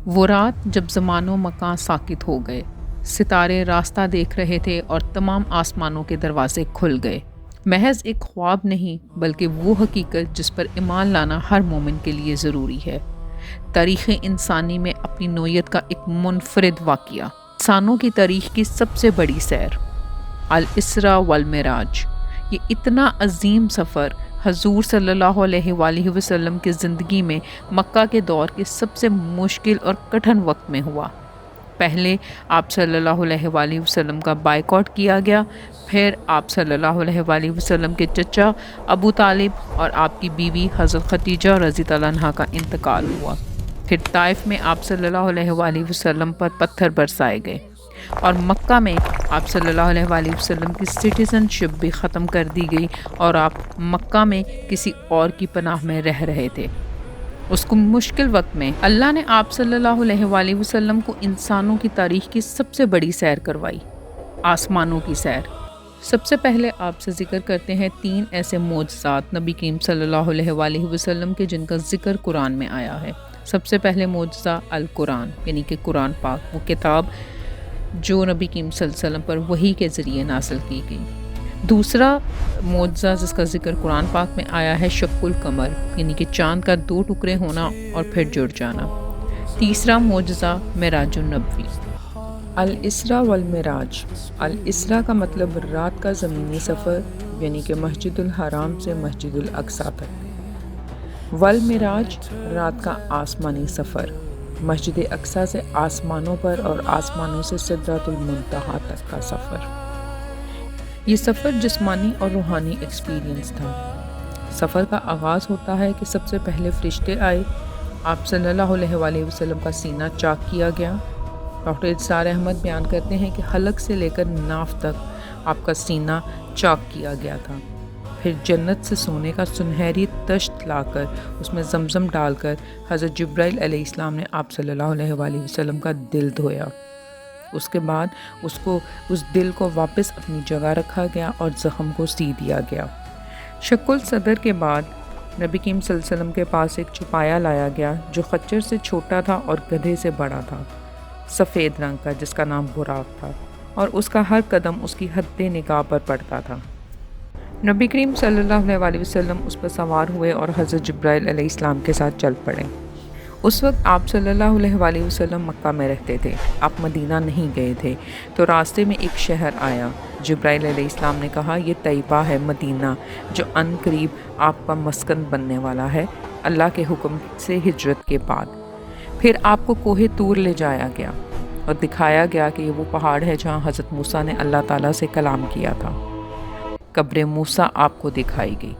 وہ رات جب زمان و مکان ساکت ہو گئے، ستارے راستہ دیکھ رہے تھے اور تمام آسمانوں کے دروازے کھل گئے۔ محض ایک خواب نہیں بلکہ وہ حقیقت جس پر ایمان لانا ہر مومن کے لیے ضروری ہے۔ تاریخ انسانی میں اپنی نوعیت کا ایک منفرد واقعہ، انسانوں کی تاریخ کی سب سے بڑی سیر، الاسراء والمعراج۔ یہ اتنا عظیم سفر حضور صلی اللہ علیہ وآلہ وسلم کی زندگی میں مکہ کے دور کے سب سے مشکل اور کٹھن وقت میں ہوا۔ پہلے آپ صلی اللہ علیہ وآلہ وسلم کا بائیکاٹ کیا گیا، پھر آپ صلی اللہ علیہ وآلہ وسلم کے چچا ابو طالب اور آپ کی بیوی حضرت خدیجہ رضی اللہ عنہا کا انتقال ہوا۔ پھر طائف میں آپ صلی اللہ علیہ وآلہ وسلم پر پتھر برسائے گئے، اور مکہ میں آپ صلی اللہ علیہ وآلہ وسلم کی سٹیزن شپ بھی ختم کر دی گئی اور آپ مکہ میں کسی اور کی پناہ میں رہ رہے تھے۔ اس کو مشکل وقت میں اللہ نے آپ صلی اللہ علیہ وآلہ وسلم کو انسانوں کی تاریخ کی سب سے بڑی سیر کروائی، آسمانوں کی سیر۔ سب سے پہلے آپ سے ذکر کرتے ہیں 3 ایسے معجزات نبی کریم صلی اللہ علیہ وآلہ وسلم کے جن کا ذکر قرآن میں آیا ہے۔ سب سے پہلے معجزہ القرآن، یعنی کہ قرآن پاک، وہ کتاب جو نبی کریم صلی اللہ علیہ وسلم پر وحی کے ذریعے نازل کی گئی۔ دوسرا معجزہ جس کا ذکر قرآن پاک میں آیا ہے شق القمر، یعنی کہ چاند کا 2 ٹکڑے ہونا اور پھر جڑ جانا۔ تیسرا معجزہ معراج النبوی۔ الاسراء والمعراج، الاسراء کا مطلب رات کا زمینی سفر، یعنی کہ مسجد الحرام سے مسجد الاقصیٰ تک۔ والمعراج، رات کا آسمانی سفر، مسجد اقصیٰ سے آسمانوں پر اور آسمانوں سے سدرۃ المنتہا تک کا سفر۔ یہ سفر جسمانی اور روحانی ایکسپیرینس تھا۔ سفر کا آغاز ہوتا ہے کہ سب سے پہلے فرشتے آئے، آپ صلی اللہ علیہ وآلہ وسلم کا سینہ چاک کیا گیا۔ ڈاکٹر اظہار احمد بیان کرتے ہیں کہ حلق سے لے کر ناف تک آپ کا سینہ چاک کیا گیا تھا۔ پھر جنت سے سونے کا سنہری تشت لا کر اس میں زمزم ڈال کر حضرت جبرائیل علیہ السلام نے آپ صلی اللہ علیہ وآلہ وسلم کا دل دھویا۔ اس کے بعد اس دل کو واپس اپنی جگہ رکھا گیا اور زخم کو سی دیا گیا۔ شق الصدر کے بعد نبی کریم صلی اللہ علیہ وسلم کے پاس ایک چوپایا لایا گیا جو خچر سے چھوٹا تھا اور گدھے سے بڑا تھا، سفید رنگ کا، جس کا نام براق تھا، اور اس کا ہر قدم اس کی حد نگاہ پر پڑتا تھا۔ نبی کریم صلی اللہ علیہ وآلہ وسلم اس پر سوار ہوئے اور حضرت جبرائیل علیہ السلام کے ساتھ چل پڑے۔ اس وقت آپ صلی اللہ علیہ وآلہ وسلم مکہ میں رہتے تھے، آپ مدینہ نہیں گئے تھے، تو راستے میں ایک شہر آیا۔ جبرائیل علیہ السلام نے کہا، یہ طیبہ ہے، مدینہ، جو عن قریب آپ کا مسکن بننے والا ہے، اللہ کے حکم سے ہجرت کے بعد۔ پھر آپ کو کوہ طور لے جایا گیا اور دکھایا گیا کہ یہ وہ پہاڑ ہے جہاں حضرت موسیٰ نے اللہ تعالیٰ سے کلام کیا تھا۔ قبر موسیٰ آپ کو دکھائی گئی۔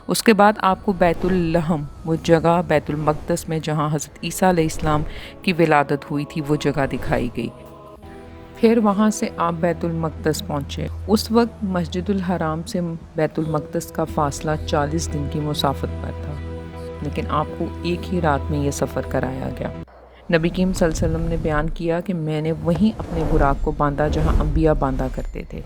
اس کے بعد آپ کو بیت اللحم، وہ جگہ بیت المقدس میں جہاں حضرت عیسیٰ علیہ السلام کی ولادت ہوئی تھی، وہ جگہ دکھائی گئی۔ پھر وہاں سے آپ بیت المقدس پہنچے۔ اس وقت مسجد الحرام سے بیت المقدس کا فاصلہ 40 دن کی مسافت پر تھا، لیکن آپ کو ایک ہی رات میں یہ سفر کرایا گیا۔ نبی کریم صلی اللہ علیہ وسلم نے بیان کیا کہ میں نے وہیں اپنے براق کو باندھا جہاں انبیاء باندھا کرتے تھے۔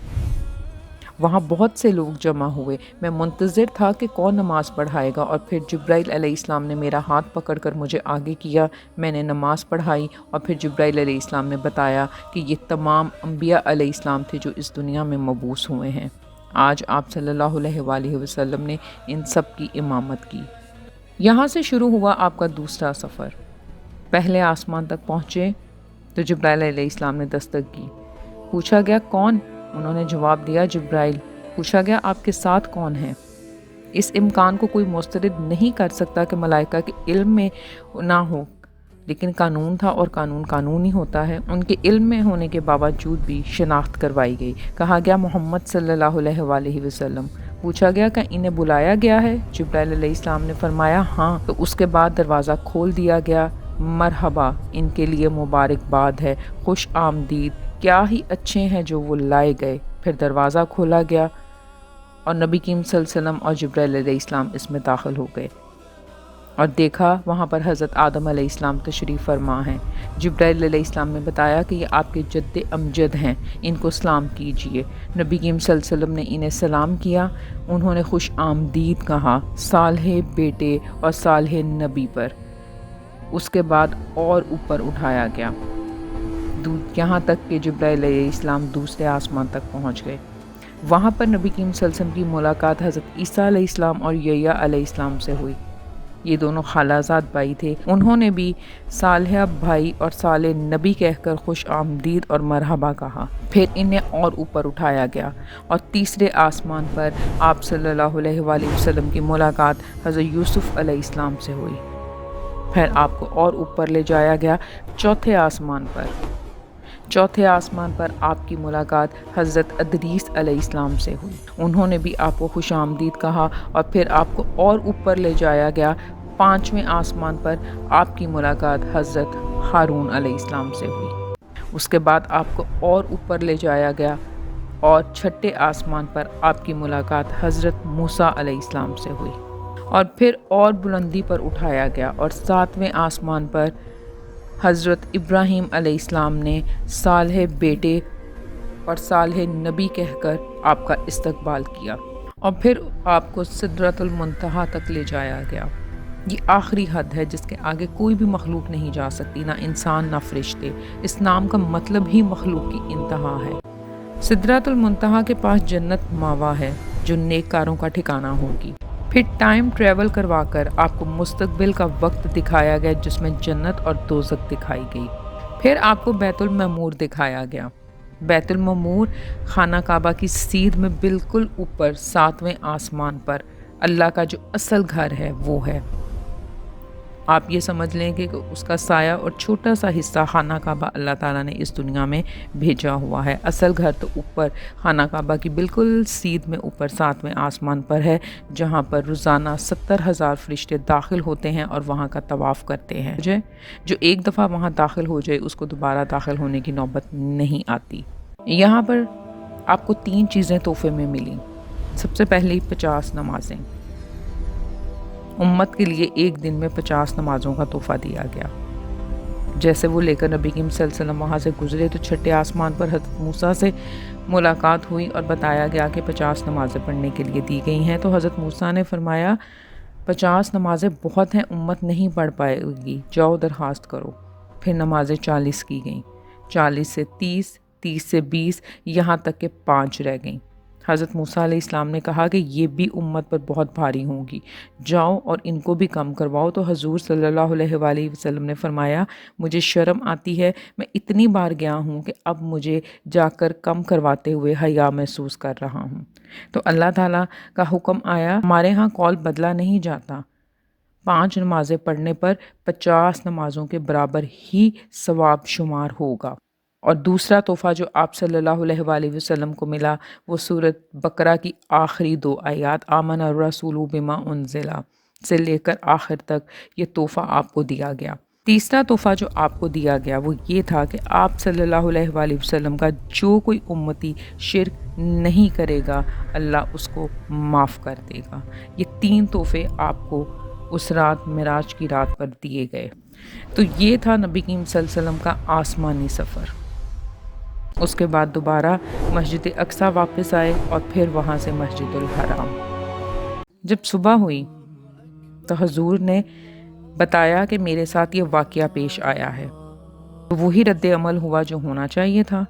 وہاں بہت سے لوگ جمع ہوئے، میں منتظر تھا کہ کون نماز پڑھائے گا، اور پھر جبرائیل علیہ السلام نے میرا ہاتھ پکڑ کر مجھے آگے کیا، میں نے نماز پڑھائی، اور پھر جبرائیل علیہ السلام نے بتایا کہ یہ تمام انبیاء علیہ السلام تھے جو اس دنیا میں مبعوث ہوئے ہیں۔ آج آپ صلی اللہ علیہ وآلہ وسلم نے ان سب کی امامت کی۔ یہاں سے شروع ہوا آپ کا دوسرا سفر۔ پہلے آسمان تک پہنچے تو جبرائیل علیہ السلام نے دستک کی، پوچھا گیا کون؟ انہوں نے جواب دیا جبرائیل۔ پوچھا گیا آپ کے ساتھ کون ہیں؟ اس امکان کو کوئی مسترد نہیں کر سکتا کہ ملائکہ کے علم میں نہ ہو، لیکن قانون تھا اور قانون قانون ہی ہوتا ہے۔ ان کے علم میں ہونے کے باوجود بھی شناخت کروائی گئی۔ کہا گیا محمد صلی اللہ علیہ وآلہ وسلم۔ پوچھا گیا کہ انہیں بلایا گیا ہے؟ جبرائیل علیہ السلام نے فرمایا ہاں۔ تو اس کے بعد دروازہ کھول دیا گیا۔ مرحبا، ان کے لیے مبارکباد ہے، خوش آمدید، کیا ہی اچھے ہیں جو وہ لائے گئے۔ پھر دروازہ کھولا گیا اور نبی کریم صلی اللہ علیہ وسلم اور جبرائیل علیہ السلام اس میں داخل ہو گئے، اور دیکھا وہاں پر حضرت آدم علیہ السلام تشریف فرما ہیں۔ جبرائیل علیہ السلام نے بتایا کہ یہ آپ کے جد امجد ہیں، ان کو سلام کیجئے۔ نبی کریم صلی اللہ علیہ وسلم نے انہیں سلام کیا، انہوں نے خوش آمدید کہا، صالح بیٹے اور صالح نبی پر۔ اس کے بعد اور اوپر اٹھایا گیا، یہاں تک کہ جبرائیل علیہ السلام دوسرے آسمان تک پہنچ گئے۔ وہاں پر نبی کریم صلی اللہ علیہ وسلم کی ملاقات حضرت عیسیٰ علیہ السلام اور یحییٰ علیہ السلام سے ہوئی۔ یہ دونوں خالازاد بھائی تھے۔ انہوں نے بھی صالح بھائی اور صالح نبی کہہ کر خوش آمدید اور مرحبا کہا۔ پھر انہیں اور اوپر اٹھایا گیا اور تیسرے آسمان پر آپ صلی اللہ علیہ وآلہ وسلم کی ملاقات حضرت یوسف علیہ السلام سے ہوئی۔ پھر آپ کو اور اوپر لے جایا گیا چوتھے آسمان پر۔ چوتھے آسمان پر آپ کی ملاقات حضرت ادریس علیہ السلام سے ہوئی۔ انہوں نے بھی آپ کو خوش آمدید کہا اور پھر آپ کو اور اوپر لے جایا گیا۔ پانچویں آسمان پر آپ کی ملاقات حضرت ہارون علیہ السلام سے ہوئی۔ اس کے بعد آپ کو اور اوپر لے جایا گیا اور چھٹے آسمان پر آپ کی ملاقات حضرت موسیٰ علیہ السلام سے ہوئی، اور پھر اور بلندی پر اٹھایا گیا اور ساتویں آسمان پر حضرت ابراہیم علیہ السلام نے صالح بیٹے اور صالح نبی کہہ کر آپ کا استقبال کیا، اور پھر آپ کو سدرۃ المنتہا تک لے جایا گیا۔ یہ آخری حد ہے جس کے آگے کوئی بھی مخلوق نہیں جا سکتی، نہ انسان نہ فرشتے۔ اس نام کا مطلب ہی مخلوق کی انتہا ہے۔ سدرۃ المنتہا کے پاس جنت ماوا ہے جو نیک کاروں کا ٹھکانہ ہوگی۔ پھر ٹائم ٹریول کروا کر آپ کو مستقبل کا وقت دکھایا گیا جس میں جنت اور دوزخ دکھائی گئی۔ پھر آپ کو بیت المعمور دکھایا گیا۔ بیت المعمور خانہ کعبہ کی سیدھ میں بالکل اوپر ساتویں آسمان پر اللہ کا جو اصل گھر ہے وہ ہے۔ آپ یہ سمجھ لیں کہ اس کا سایہ اور چھوٹا سا حصہ خانہ کعبہ اللہ تعالیٰ نے اس دنیا میں بھیجا ہوا ہے۔ اصل گھر تو اوپر خانہ کعبہ کی بالکل سیدھ میں اوپر ساتویں آسمان پر ہے، جہاں پر روزانہ 70,000 فرشتے داخل ہوتے ہیں اور وہاں کا طواف کرتے ہیں۔ جو ایک دفعہ وہاں داخل ہو جائے اس کو دوبارہ داخل ہونے کی نوبت نہیں آتی۔ یہاں پر آپ کو 3 چیزیں تحفے میں ملیں۔ سب سے پہلی 50 نمازیں، امت کے لیے ایک دن میں 50 نمازوں کا تحفہ دیا گیا۔ جیسے وہ لے کر نبی کریم صلی اللہ علیہ وسلم وہاں سے گزرے تو چھٹے آسمان پر حضرت موسیٰ سے ملاقات ہوئی اور بتایا گیا کہ 50 نمازیں پڑھنے کے لیے دی گئی ہیں۔ تو حضرت موسیٰ نے فرمایا 50 نمازیں بہت ہیں، امت نہیں پڑھ پائے گی، جاؤ درخواست کرو۔ پھر نمازیں 40 کی گئیں، 40 سے 30، 30 سے 20، یہاں تک کہ 5 رہ گئیں۔ حضرت موسیٰ علیہ السلام نے کہا کہ یہ بھی امت پر بہت بھاری ہوں گی، جاؤ اور ان کو بھی کم کرواؤ۔ تو حضور صلی اللہ علیہ وآلہ وسلم نے فرمایا مجھے شرم آتی ہے، میں اتنی بار گیا ہوں کہ اب مجھے جا کر کم کرواتے ہوئے حیا محسوس کر رہا ہوں۔ تو اللہ تعالیٰ کا حکم آیا، ہمارے ہاں قول بدلا نہیں جاتا، 5 نمازیں پڑھنے پر 50 نمازوں کے برابر ہی ثواب شمار ہوگا۔ اور دوسرا تحفہ جو آپ صلی اللہ علیہ وآلہ وسلم کو ملا وہ سورۃ بقرہ کی آخری 2 آیات آمن الرسول بما انزل سے لے کر آخر تک یہ تحفہ آپ کو دیا گیا۔ تیسرا تحفہ جو آپ کو دیا گیا وہ یہ تھا کہ آپ صلی اللہ علیہ وآلہ وسلم کا جو کوئی امتی شرک نہیں کرے گا اللہ اس کو معاف کر دے گا۔ یہ 3 تحفے آپ کو اس رات معراج کی رات پر دیے گئے۔ تو یہ تھا نبی کریم صلی اللہ علیہ وسلم کا آسمانی سفر۔ اس کے بعد دوبارہ مسجد اقصیٰ واپس آئے اور پھر وہاں سے مسجد الحرام۔ جب صبح ہوئی تو حضور نے بتایا کہ میرے ساتھ یہ واقعہ پیش آیا ہے، تو وہی رد عمل ہوا جو ہونا چاہیے تھا۔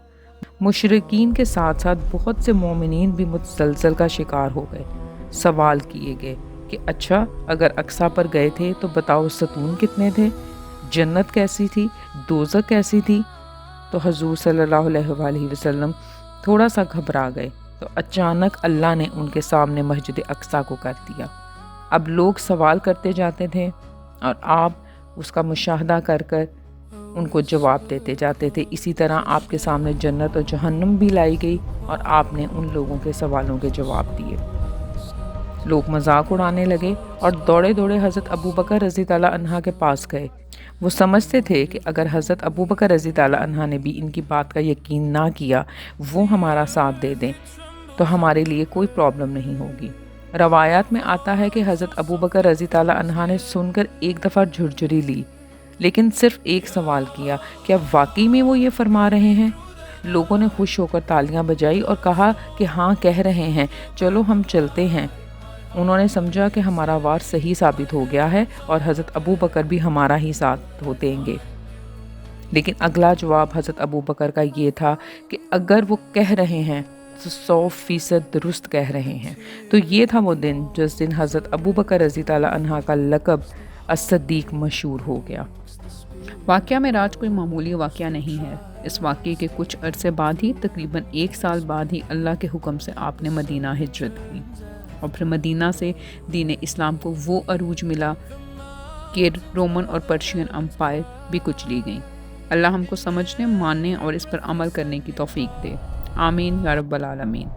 مشرکین کے ساتھ ساتھ بہت سے مومنین بھی متزلزل کا شکار ہو گئے۔ سوال کیے گئے کہ اچھا اگر اقصیٰ پر گئے تھے تو بتاؤ ستون کتنے تھے، جنت کیسی تھی، دوزخ کیسی تھی؟ تو حضور صلی اللہ علیہ وآلہ وسلم تھوڑا سا گھبرا گئے، تو اچانک اللہ نے ان کے سامنے مسجد اقصیٰ کو کر دیا۔ اب لوگ سوال کرتے جاتے تھے اور آپ اس کا مشاہدہ کر کر ان کو جواب دیتے جاتے تھے۔ اسی طرح آپ کے سامنے جنت اور جہنم بھی لائی گئی اور آپ نے ان لوگوں کے سوالوں کے جواب دیے۔ لوگ مذاق اڑانے لگے اور دوڑے دوڑے حضرت ابوبکر رضی اللہ عنہ کے پاس گئے۔ وہ سمجھتے تھے کہ اگر حضرت ابوبکر رضی اللہ عنہ نے بھی ان کی بات کا یقین نہ کیا، وہ ہمارا ساتھ دے دیں تو ہمارے لیے کوئی پرابلم نہیں ہوگی۔ روایات میں آتا ہے کہ حضرت ابوبکر رضی اللہ عنہ نے سن کر ایک دفعہ جھرجھری لی، لیکن صرف ایک سوال کیا، کیا واقعی میں وہ یہ فرما رہے ہیں؟ لوگوں نے خوش ہو کر تالیاں بجائی اور کہا کہ ہاں کہہ رہے ہیں، چلو ہم چلتے ہیں۔ انہوں نے سمجھا کہ ہمارا وار صحیح ثابت ہو گیا ہے اور حضرت ابو بکر بھی ہمارا ہی ساتھ دیں گے۔ لیکن اگلا جواب حضرت ابو بکر کا یہ تھا کہ اگر وہ کہہ رہے ہیں تو 100% درست کہہ رہے ہیں۔ تو یہ تھا وہ دن جس دن حضرت ابو بکر رضی اللہ عنہ کا لقب الصدیق مشہور ہو گیا۔ واقعہ معراج کوئی معمولی واقعہ نہیں ہے۔ اس واقعے کے کچھ عرصے بعد ہی، تقریباً 1 سال بعد ہی، اللہ کے حکم سے آپ نے مدینہ ہجرت کی، اور پھر مدینہ سے دین اسلام کو وہ عروج ملا کہ رومن اور پرشین امپائر بھی کچلی گئیں۔ اللہ ہم کو سمجھنے، ماننے اور اس پر عمل کرنے کی توفیق دے۔ آمین یا رب العالمین۔